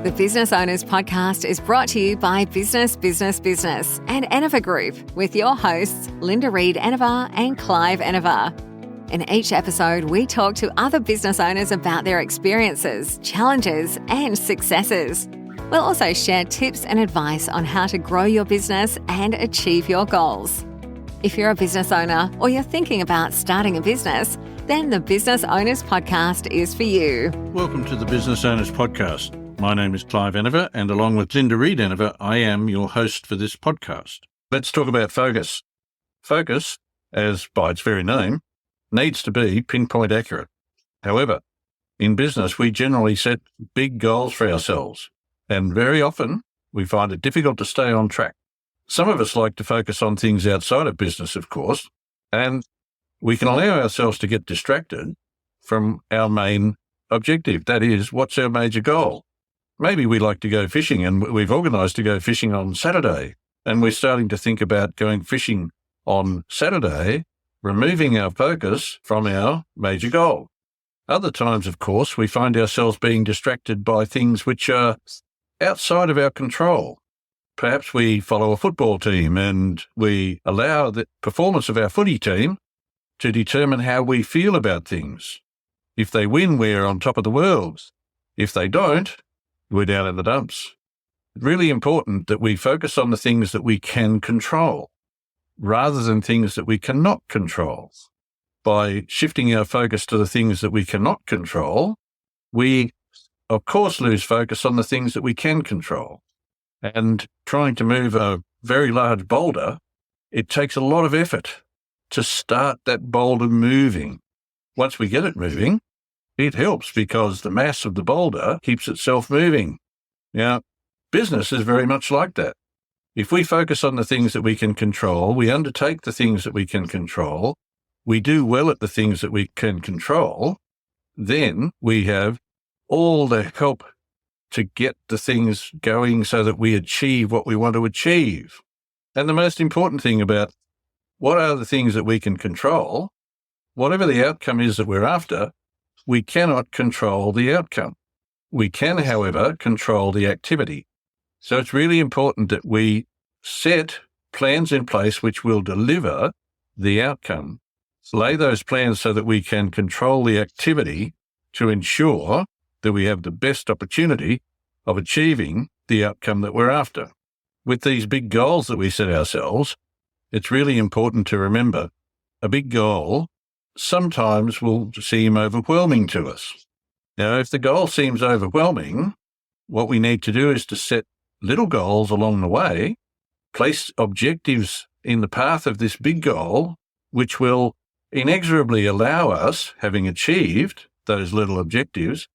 The Business Owners Podcast is brought to you by Business, Business, Business and Enever Group with your hosts, Linda Reed Enever and Clive Enever. In each episode, we talk to other business owners about their experiences, challenges and successes. We'll also share tips and advice on how to grow your business and achieve your goals. If you're a business owner or you're thinking about starting a business, then the Business Owners Podcast is for you. Welcome to the Business Owners Podcast. My name is Clive Enever, and along with Linda Reed Enever, I am your host for this podcast. Let's talk about focus. Focus, as by its very name, needs to be pinpoint accurate. However, in business, we generally set big goals for ourselves, and very often we find it difficult to stay on track. Some of us like to focus on things outside of business, of course, and we can allow ourselves to get distracted from our main objective. That is, what's our major goal? Maybe we like to go fishing and we've organised to go fishing on Saturday, and we're starting to think about going fishing on Saturday, removing our focus from our major goal. Other times, of course, we find ourselves being distracted by things which are outside of our control. Perhaps we follow a football team and we allow the performance of our footy team to determine how we feel about things. If they win, we're on top of the world. If they don't, we're down in the dumps. It's really important that we focus on the things that we can control rather than things that we cannot control. By shifting our focus to the things that we cannot control, we, of course, lose focus on the things that we can control. And trying to move a very large boulder, it takes a lot of effort to start that boulder moving. Once we get it moving, it helps because the mass of the boulder keeps itself moving. Now, business is very much like that. If we focus on the things that we can control, we undertake the things that we can control, we do well at the things that we can control, then we have all the help to get the things going so that we achieve what we want to achieve. And the most important thing about what are the things that we can control, whatever the outcome is that we're after, we cannot control the outcome. We can, however, control the activity. So it's really important that we set plans in place which will deliver the outcome. Lay those plans so that we can control the activity to ensure that we have the best opportunity of achieving the outcome that we're after. With these big goals that we set ourselves, it's really important to remember a big goal sometimes will seem overwhelming to us. Now, if the goal seems overwhelming, what we need to do is to set little goals along the way, place objectives in the path of this big goal, which will inexorably allow us, having achieved those little objectives,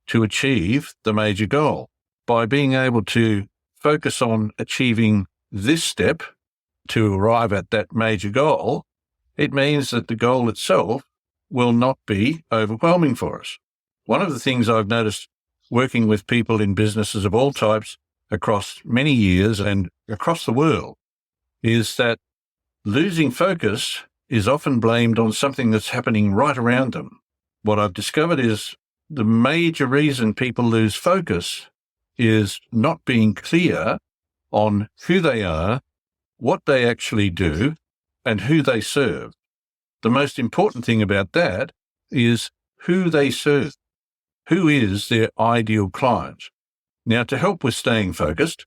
to achieve the major goal. By being able to focus on achieving this step to arrive at that major goal, it means that the goal itself will not be overwhelming for us. One of the things I've noticed working with people in businesses of all types across many years and across the world is that losing focus is often blamed on something that's happening right around them. What I've discovered is the major reason people lose focus is not being clear on who they are, what they actually do, and who they serve. The most important thing about that is who they serve. Who is their ideal client? Now, to help with staying focused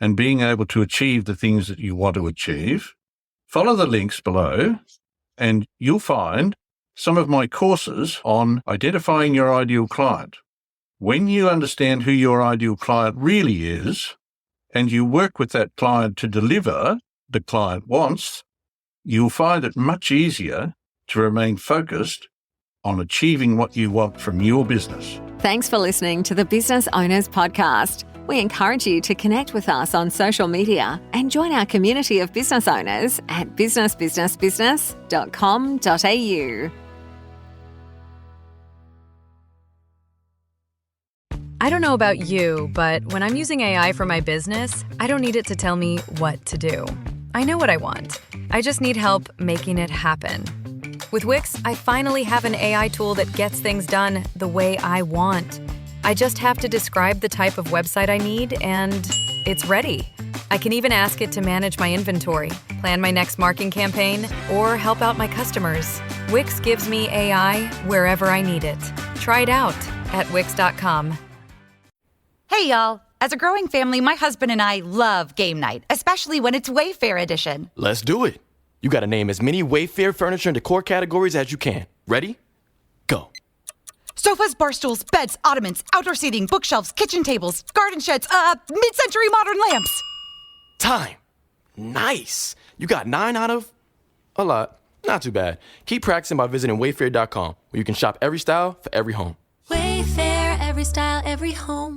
and being able to achieve the things that you want to achieve, follow the links below and you'll find some of my courses on identifying your ideal client. When you understand who your ideal client really is and you work with that client to deliver the client wants, you'll find it much easier to remain focused on achieving what you want from your business. Thanks for listening to the Business Owners Podcast. We encourage you to connect with us on social media and join our community of business owners at businessbusinessbusiness.com.au. I don't know about you, but when I'm using AI for my business, I don't need it to tell me what to do. I know what I want. I just need help making it happen. With Wix, I finally have an AI tool that gets things done the way I want. I just have to describe the type of website I need, and it's ready. I can even ask it to manage my inventory, plan my next marketing campaign, or help out my customers. Wix gives me AI wherever I need it. Try it out at Wix.com. Hey, y'all. As a growing family, my husband and I love game night, especially when it's Wayfair edition. Let's do it. You gotta name as many Wayfair furniture and decor categories as you can. Ready? Go. Sofas, bar stools, beds, ottomans, outdoor seating, bookshelves, kitchen tables, garden sheds, mid-century modern lamps. Time. Nice. You got 9 out of a lot. Not too bad. Keep practicing by visiting Wayfair.com, where you can shop every style for every home. Wayfair, every style, every home.